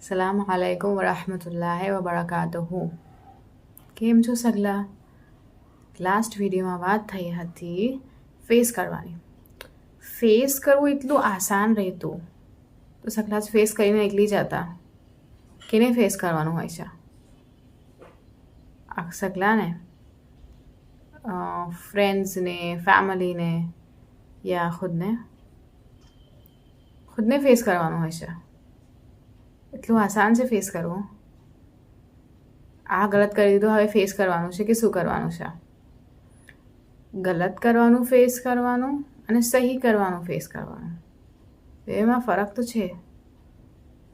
સલામ અલૈકુમ વરહમતુલ્લાહિ વબરકાતુહુ. કેમ છો સગલા? લાસ્ટ વિડીયોમાં વાત થઈ હતી ફેસ કરવાની. ફેસ કરવું એટલું આસાન રહેતું તો સગલા જ ફેસ કરીને નીકળી જતા. કેને ફેસ કરવાનું હોય છે? આ સગલાને, ફ્રેન્ડ્સને, ફેમિલીને યા ખુદને ફેસ કરવાનું હોય છે. એટલું આસાન છે ફેસ કરવું. આ ગલત કરી દીધું, હવે ફેસ કરવાનું છે કે શું કરવાનું છે? ગલત કરવાનું ફેસ કરવાનું અને સહી કરવાનું ફેસ કરવાનું, બેમાં ફરક તો છે,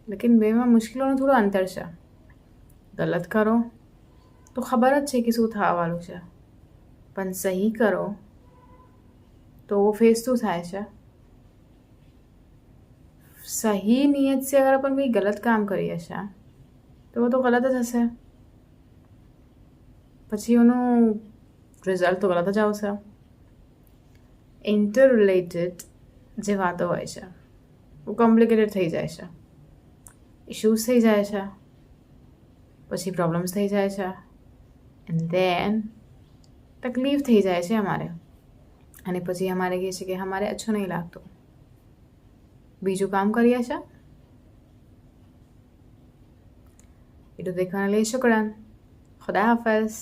લેકિન બેમાં મુશ્કેલીનું થોડું અંતર છે. ગલત કરો તો ખબર જ છે કે શું થવાનું છે, પણ સહી કરો તો ફેસ શું થાય છે? સહી નિયત से अगर अपन कोई गलत काम કરીએ છે તો वो तो गलत જ હશે, પછી એનું રિઝલ્ટ તો ગલત જ આવશે. ઇન્ટર રિલેટેડ જે વાતો હોય છે वो કોમ્પ્લિકેટેડ થઈ જાય છે, ઇશ્યુઝ થઈ જાય છે, પછી પ્રોબ્લેમ્સ થઈ જાય છે, એન્ડ ધેન તકલીફ થઈ જાય છે અમારે, અને પછી અમારે કહે છે કે અમારે અચ્છું નહીં લાગતું, બીજું કામ કરીએ છે. વિડીયો દેખવાના लिए शुक्रान. खुदा हाफिज़.